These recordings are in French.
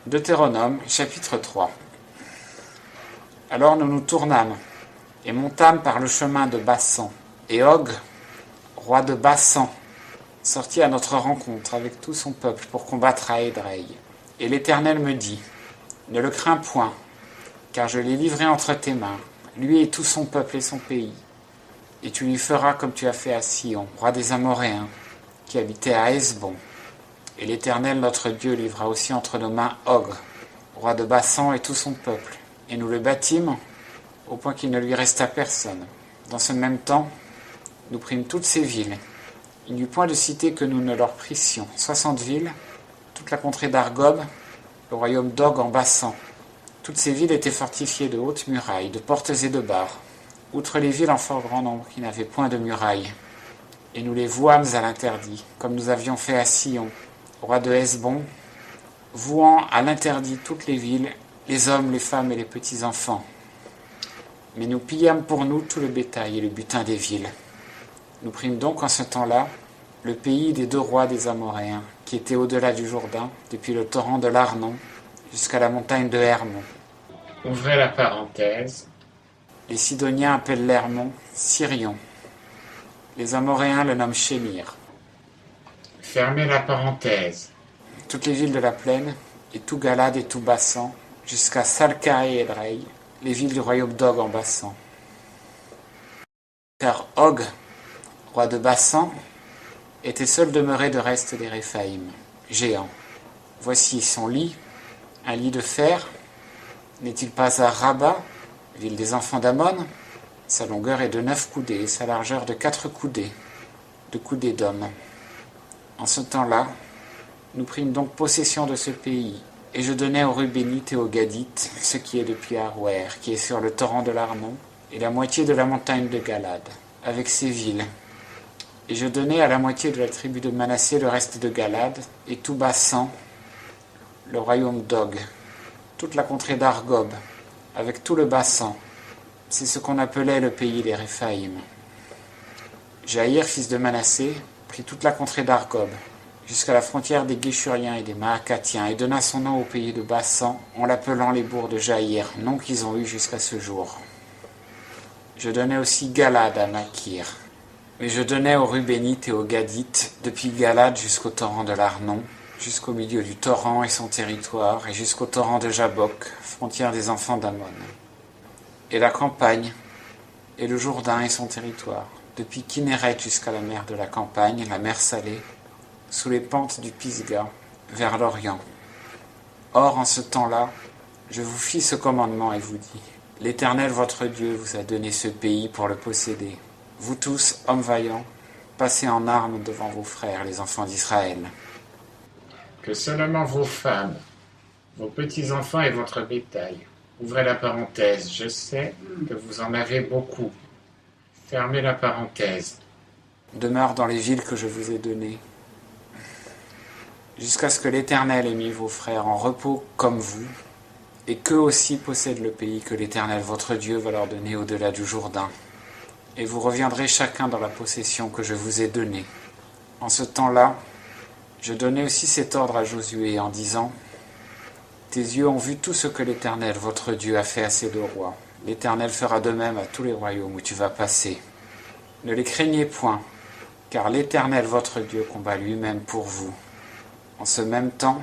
Deutéronome, chapitre 3. Alors nous nous tournâmes, et montâmes par le chemin de Bassan. Et Og, roi de Bassan, sortit à notre rencontre avec tout son peuple pour combattre à Édrei. Et l'Éternel me dit, ne le crains point, car je l'ai livré entre tes mains, lui et tout son peuple et son pays. Et tu lui feras comme tu as fait à Sion, roi des Amoréens, qui habitait à Hesbon. Et l'Éternel notre Dieu livra aussi entre nos mains Og, roi de Bassan et tout son peuple. Et nous le bâtîmes, au point qu'il ne lui resta personne. Dans ce même temps, nous prîmes toutes ces villes. Il n'y eut point de cité que nous ne leur prissions. 60 villes, toute la contrée d'Argob, le royaume d'Og en Bassan. Toutes ces villes étaient fortifiées de hautes murailles, de portes et de barres, outre les villes en fort grand nombre qui n'avaient point de murailles. Et nous les vouâmes à l'interdit, comme nous avions fait à Sion, roi de Hesbon, vouant à l'interdit toutes les villes, les hommes, les femmes et les petits-enfants. Mais nous pillâmes pour nous tout le bétail et le butin des villes. Nous prîmes donc en ce temps-là le pays des 2 rois des Amoréens, qui étaient au-delà du Jourdain, depuis le torrent de l'Arnon jusqu'à la montagne de Hermon. Ouvrez la parenthèse. Les Sidoniens appellent l'Hermon Sirion. Les Amoréens le nomment Shémir. Fermez la parenthèse. Toutes les villes de la plaine, et tout Galad et tout Bassan, jusqu'à Salca et Édrei, les villes du royaume d'Og en Bassan. Car Og, roi de Bassan, était seul demeuré de reste des Réphaïm, géant. Voici son lit, un lit de fer. N'est-il pas à Rabat, ville des enfants d'Ammon? Sa longueur est de 9 coudées, et sa largeur de 4 coudées, de coudées d'homme. En ce temps-là, nous prîmes donc possession de ce pays, et je donnai aux Rubénites et aux Gadites ce qui est depuis Arouer, qui est sur le torrent de l'Arnon, et la moitié de la montagne de Galad, avec ses villes. Et je donnai à la moitié de la tribu de Manassé le reste de Galad, et tout Bassan, le royaume d'Og, toute la contrée d'Argob, avec tout le Bassan. C'est ce qu'on appelait le pays des Réphaïm. Jaïr, fils de Manassé, prit toute la contrée d'Argob, jusqu'à la frontière des Guéchuriens et des Maacathiens, et donna son nom au pays de Bassan, en l'appelant les bourgs de Jaïr, nom qu'ils ont eu jusqu'à ce jour. Je donnai aussi Galad à Makir. Mais je donnai aux Rubénites et aux Gadites, depuis Galad jusqu'au torrent de l'Arnon, jusqu'au milieu du torrent et son territoire, et jusqu'au torrent de Jabok, frontière des enfants d'Ammon. Et la campagne, et le Jourdain et son territoire, depuis Kinneret jusqu'à la mer de la campagne, la mer salée, sous les pentes du Pisga, vers l'Orient. Or, en ce temps-là, je vous fis ce commandement et vous dis, l'Éternel votre Dieu vous a donné ce pays pour le posséder. Vous tous, hommes vaillants, passez en armes devant vos frères, les enfants d'Israël. Que seulement vos femmes, vos petits-enfants et votre bétail. Ouvrez la parenthèse. Je sais que vous en avez beaucoup. Fermez la parenthèse. Demeurent dans les villes que je vous ai données, jusqu'à ce que l'Éternel ait mis vos frères en repos comme vous, et qu'eux aussi possèdent le pays que l'Éternel votre Dieu va leur donner au-delà du Jourdain. Et vous reviendrez chacun dans la possession que je vous ai donnée. En ce temps-là, je donnai aussi cet ordre à Josué en disant, tes yeux ont vu tout ce que l'Éternel votre Dieu a fait à ces 2 rois. L'Éternel fera de même à tous les royaumes où tu vas passer. Ne les craignez point, car l'Éternel votre Dieu combat lui-même pour vous. En ce même temps,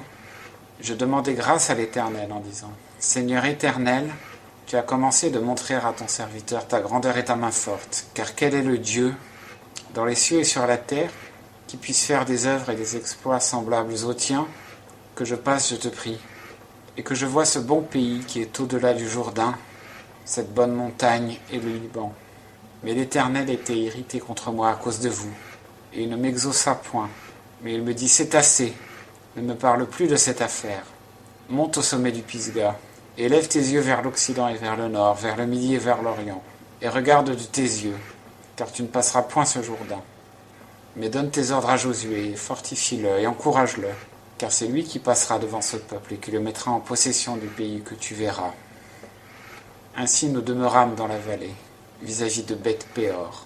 je demandai grâce à l'Éternel en disant, Seigneur éternel, tu as commencé de montrer à ton serviteur ta grandeur et ta main forte, car quel est le Dieu, dans les cieux et sur la terre, qui puisse faire des œuvres et des exploits semblables aux tiens, que je passe, je te prie, et que je vois ce bon pays qui est au-delà du Jourdain, cette bonne montagne et le Liban. Mais l'Éternel était irrité contre moi à cause de vous, et il ne m'exauça point. Mais il me dit, c'est assez, ne me parle plus de cette affaire. Monte au sommet du Pisga, et lève tes yeux vers l'Occident et vers le Nord, vers le Midi et vers l'Orient, et regarde de tes yeux, car tu ne passeras point ce Jourdain. Mais donne tes ordres à Josué, et fortifie-le, et encourage-le, car c'est lui qui passera devant ce peuple, et qui le mettra en possession du pays que tu verras. Ainsi nous demeurâmes dans la vallée, vis-à-vis de Beth-Péor.